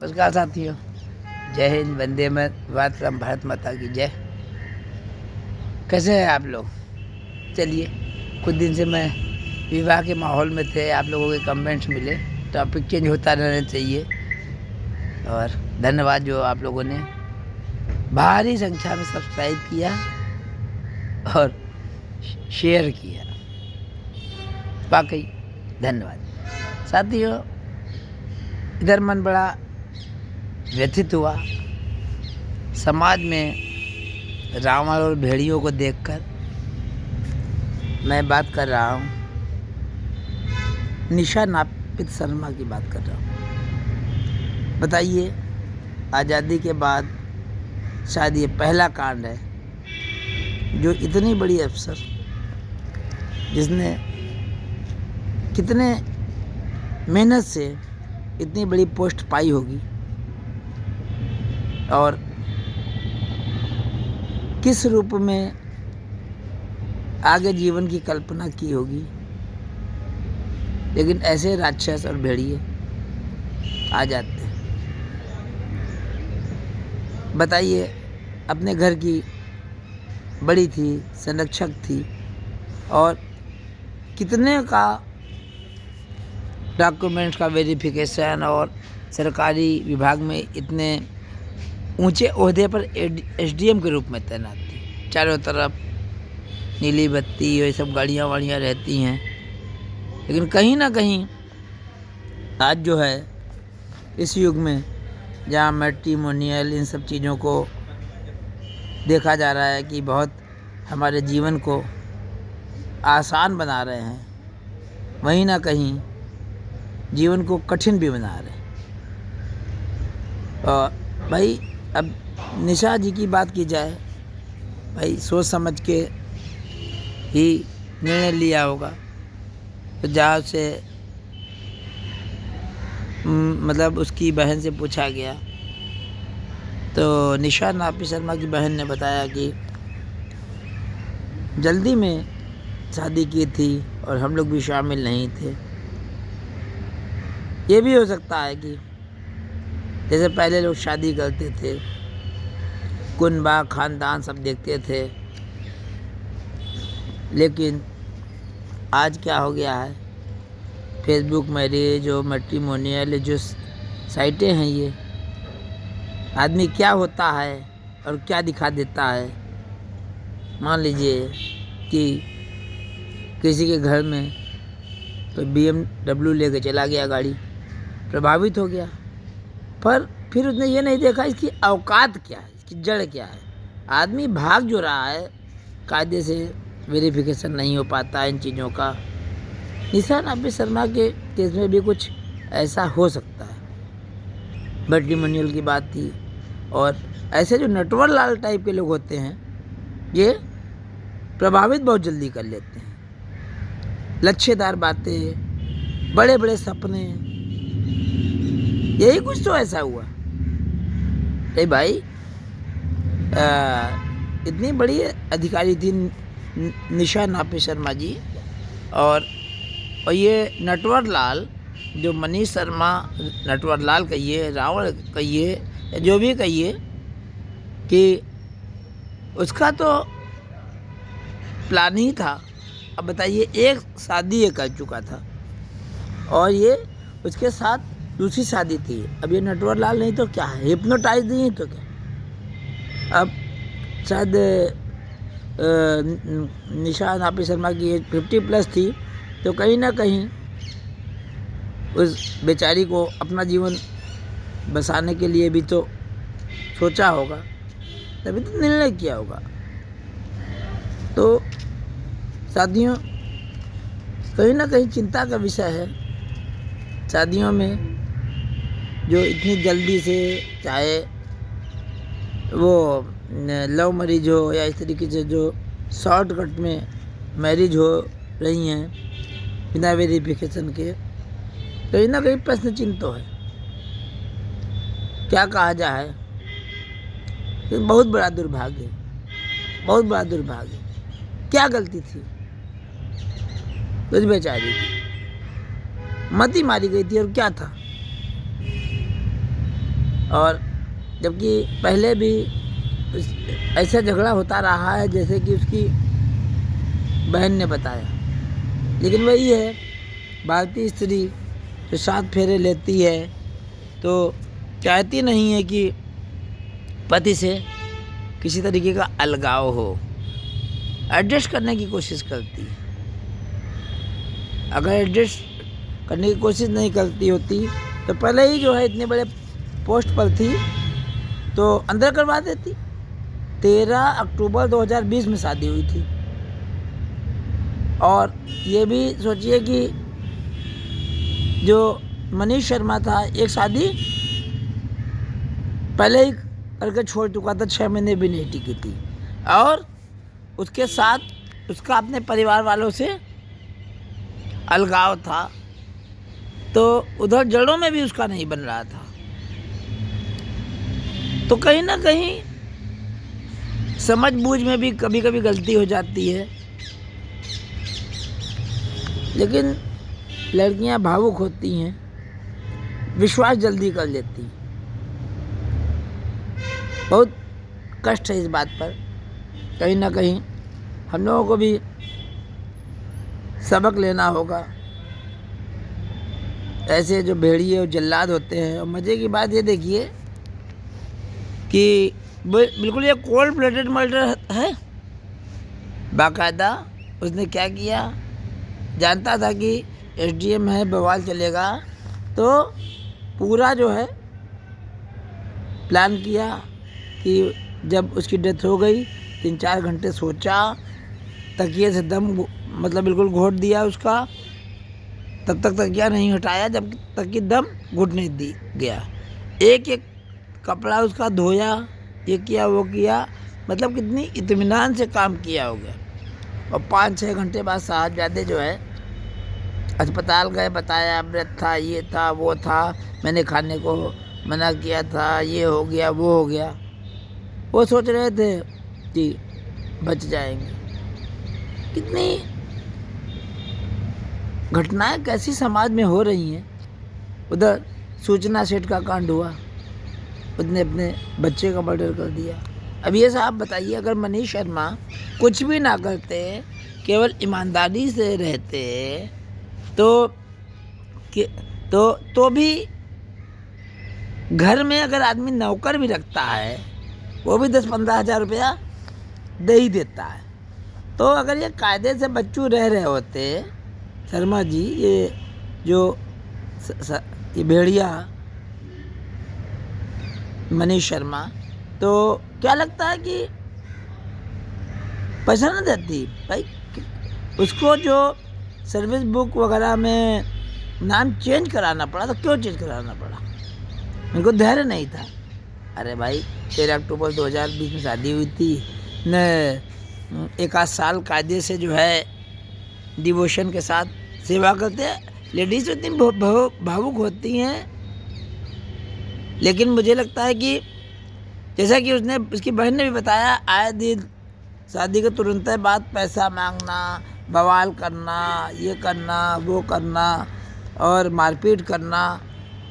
नमस्कार साथियों, जय हिंद, वंदे मातरम, भारत माता की जय। कैसे हैं आप लोग? चलिए, कुछ दिन से मैं विवाह के माहौल में थे, आप लोगों के कमेंट्स मिले, टॉपिक चेंज होता रहना चाहिए। और धन्यवाद जो आप लोगों ने भारी संख्या में सब्सक्राइब किया और शेयर किया, वाकई धन्यवाद। साथियों, इधर मन बड़ा व्यथित हुआ समाज में रावण और भेड़ियों को देखकर। मैं बात कर रहा हूँ निशा नापित शर्मा की बात कर रहा हूँ। बताइए, आज़ादी के बाद शायद ये पहला कांड है जो इतनी बड़ी अफसर, जिसने कितने मेहनत से इतनी बड़ी पोस्ट पाई होगी और किस रूप में आगे जीवन की कल्पना की होगी, लेकिन ऐसे राक्षस और भेड़िए आ जाते हैं। बताइए, अपने घर की बड़ी थी, संरक्षक थी और कितने का डॉक्यूमेंट्स का वेरिफिकेशन और सरकारी विभाग में इतने ऊंचे ओहदे पर एसडीएम के रूप में तैनात थी। चारों तरफ नीली बत्ती, ये सब गाड़ियाँ वाड़ियाँ रहती हैं, लेकिन कहीं ना कहीं आज जो है इस युग में जहाँ मैट्रिमोनियल इन सब चीज़ों को देखा जा रहा है कि बहुत हमारे जीवन को आसान बना रहे हैं, वहीं ना कहीं जीवन को कठिन भी बना रहे हैं। और भाई, अब निशा जी की बात की जाए, भाई सोच समझ के ही निर्णय लिया होगा। तो जहाँ से मतलब उसकी बहन से पूछा गया तो निशा नापित शर्मा की बहन ने बताया कि जल्दी में शादी की थी और हम लोग भी शामिल नहीं थे। ये भी हो सकता है कि जैसे पहले लोग शादी करते थे, कुनबा खानदान सब देखते थे, लेकिन आज क्या हो गया है, फेसबुक मैरिज और मैट्रिमोनियल जो साइटें हैं, ये आदमी क्या होता है और क्या दिखा देता है। मान लीजिए कि किसी के घर में तो BMW लेके चला गया गाड़ी, प्रभावित हो गया, पर फिर उसने ये नहीं देखा इसकी औकात क्या है, इसकी जड़ क्या है। आदमी भाग जो रहा है, कायदे से वेरिफिकेशन नहीं हो पाता इन चीज़ों का। निशा नापित शर्मा के केस में भी कुछ ऐसा हो सकता है। मैट्रिमोनियल की बात थी, और ऐसे जो नटवर लाल टाइप के लोग होते हैं, ये प्रभावित बहुत जल्दी कर लेते हैं। लच्छेदार बातें, बड़े बड़े सपने, यही कुछ तो ऐसा हुआ। अरे भाई, इतनी बड़ी अधिकारी थी निशा नापित शर्मा जी, और ये नटवर लाल, जो मनीष शर्मा, नटवर लाल कहिए, रावण कहिए, जो भी कहिए, कि उसका तो प्लान ही था। अब बताइए, एक शादी ये कर चुका था और ये उसके साथ दूसरी शादी थी। अब ये नटवर लाल नहीं तो क्या है, हिप्नोटाइज नहीं तो क्या। अब शायद निशा नापित शर्मा की एज 50+ थी, तो कहीं ना कहीं उस बेचारी को अपना जीवन बसाने के लिए भी तो सोचा होगा, तभी तो निर्णय किया होगा। तो शादियों कहीं ना कहीं चिंता का विषय है। शादियों में जो इतनी जल्दी से, चाहे वो लव मैरिज हो या इस तरीके से जो शॉर्टकट में मैरिज हो रही हैं बिना वेरिफिकेशन के, कहीं ना कहीं प्रश्न चिन्ह तो है। क्या कहा जाए, ये बहुत बड़ा दुर्भाग्य है, बहुत बड़ा दुर्भाग्य। क्या गलती थी उस बेचारी की? मती मारी गई थी, और क्या था। और जबकि पहले भी ऐसा झगड़ा होता रहा है जैसे कि उसकी बहन ने बताया। लेकिन वही है, भारतीय स्त्री जो 7 फेरे लेती है तो चाहती नहीं है कि पति से किसी तरीके का अलगाव हो, एडजस्ट करने की कोशिश करती है। अगर एडजस्ट करने की कोशिश नहीं करती होती तो पहले ही जो है इतने बड़े पोस्ट पर थी तो अंदर करवा देती। 13 अक्टूबर 2020 में शादी हुई थी और ये भी सोचिए कि जो मनीष शर्मा था एक शादी पहले ही करके छोड़ चुका था, 6 महीने भी नहीं टिकी थी और उसके साथ उसका अपने परिवार वालों से अलगाव था, तो उधर जड़ों में भी उसका नहीं बन रहा था। तो कहीं ना कहीं समझ बूझ में भी कभी कभी गलती हो जाती है, लेकिन लड़कियां भावुक होती हैं, विश्वास जल्दी कर लेती हैं। बहुत कष्ट है इस बात पर। कहीं ना कहीं हम लोगों को भी सबक लेना होगा। ऐसे जो भेड़िए और जल्लाद होते हैं। और मज़े की बात ये देखिए कि बिल्कुल ये कोल्ड ब्लडेड मर्डर है। बाकायदा उसने क्या किया, जानता था कि एसडीएम है, बवाल चलेगा, तो पूरा जो है प्लान किया कि जब उसकी डेथ हो गई 3-4 घंटे सोचा, तकिए से दम मतलब बिल्कुल घोट दिया उसका, तब तक तकिया नहीं हटाया जब तक कि दम घुटने दी गया। एक एक कपड़ा उसका धोया, ये किया वो किया, मतलब कितनी इत्मीनान से काम किया होगा। और 5-6 घंटे बाद साहबजादे जो है अस्पताल गए, बताया मृत था, ये था वो था, मैंने खाने को मना किया था, ये हो गया वो हो गया। वो सोच रहे थे कि बच जाएंगे। कितनी घटनाएं कैसी समाज में हो रही हैं। उधर सूचना सेठ का कांड हुआ, उसने अपने बच्चे का मर्डर कर दिया। अब ये साहब बताइए, अगर मनीष शर्मा कुछ भी ना करते, केवल ईमानदारी से रहते तो भी घर में अगर आदमी नौकर भी रखता है वो भी 10-15 हज़ार रुपया दे ही देता है। तो अगर ये कायदे से बच्चू रह रहे होते शर्मा जी, ये जो ये भेड़िया मनीष शर्मा, तो क्या लगता है कि पैसा ना देती भाई? उसको जो सर्विस बुक वगैरह में नाम चेंज कराना पड़ा, तो क्यों चेंज कराना पड़ा? उनको धैर्य नहीं था। अरे भाई 13 अक्टूबर 2020 में शादी हुई थी न, 1 आध साल कायदे से जो है डिवोशन के साथ सेवा करते हैं। लेडीज इतनी भावुक होती हैं, लेकिन मुझे लगता है कि जैसा कि उसकी बहन ने भी बताया, आए दिन शादी के तुरंत बाद पैसा मांगना, बवाल करना, ये करना वो करना और मारपीट करना।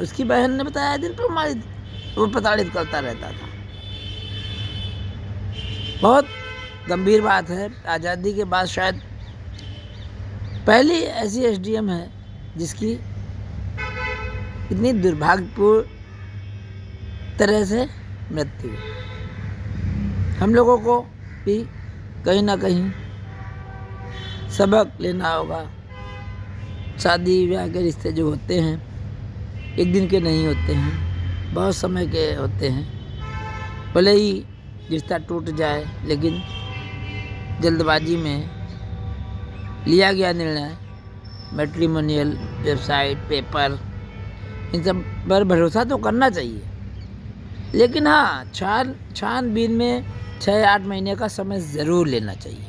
उसकी बहन ने बताया आए दिन प्रताड़ित करता रहता था। बहुत गंभीर बात है। आज़ादी के बाद शायद पहली ऐसी एसडीएम है जिसकी इतनी दुर्भाग्यपूर्ण तरह से मृत्यु। हम लोगों को भी कहीं ना कहीं सबक लेना होगा। शादी ब्याह के रिश्ते जो होते हैं एक दिन के नहीं होते हैं, बहुत समय के होते हैं। भले ही रिश्ता टूट जाए, लेकिन जल्दबाजी में लिया गया निर्णय, मैट्रिमोनियल वेबसाइट, पेपर, इन सब पर भरोसा तो करना चाहिए, लेकिन हाँ छानबीन में 6-8 महीने का समय ज़रूर लेना चाहिए।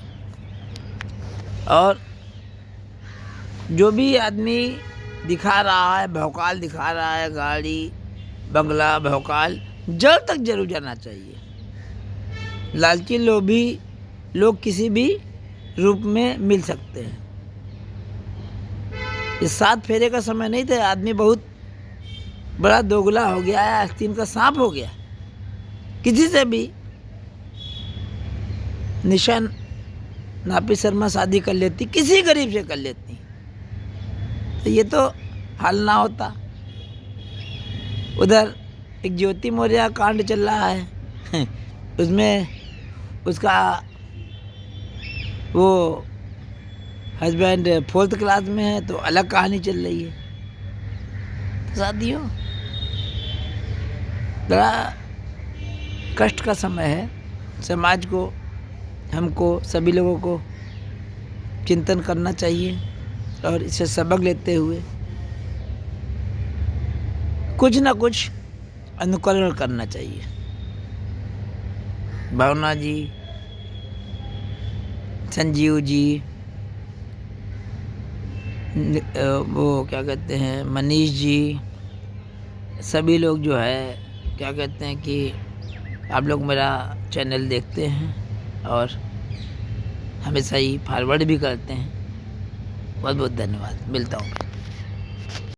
और जो भी आदमी दिखा रहा है, भौकाल दिखा रहा है, गाड़ी बंगला भौकाल, जल तक जरूर जाना चाहिए। लालची लोभी लोग किसी भी रूप में मिल सकते हैं। इस 7 फेरे का समय नहीं था, आदमी बहुत बड़ा दोगला हो गया है, आस्तीन का सांप हो गया। किसी से भी निशा नापी शर्मा शादी कर लेती, किसी गरीब से कर लेती, तो ये तो हाल ना होता। उधर एक ज्योति मौर्य कांड चल रहा है उसमें उसका वो हस्बैंड 4th क्लास में है, तो अलग कहानी चल रही है। तो साथियों, बड़ा कष्ट का समय है। समाज को, हमको, सभी लोगों को चिंतन करना चाहिए और इसे सबक लेते हुए कुछ ना कुछ अनुकरण करना चाहिए। भावना जी, संजीव जी, वो क्या कहते हैं, मनीष जी, सभी लोग जो है क्या कहते हैं कि आप लोग मेरा चैनल देखते हैं और हमेशा ही फॉरवर्ड भी करते हैं। बहुत बहुत धन्यवाद। मिलता हूँ।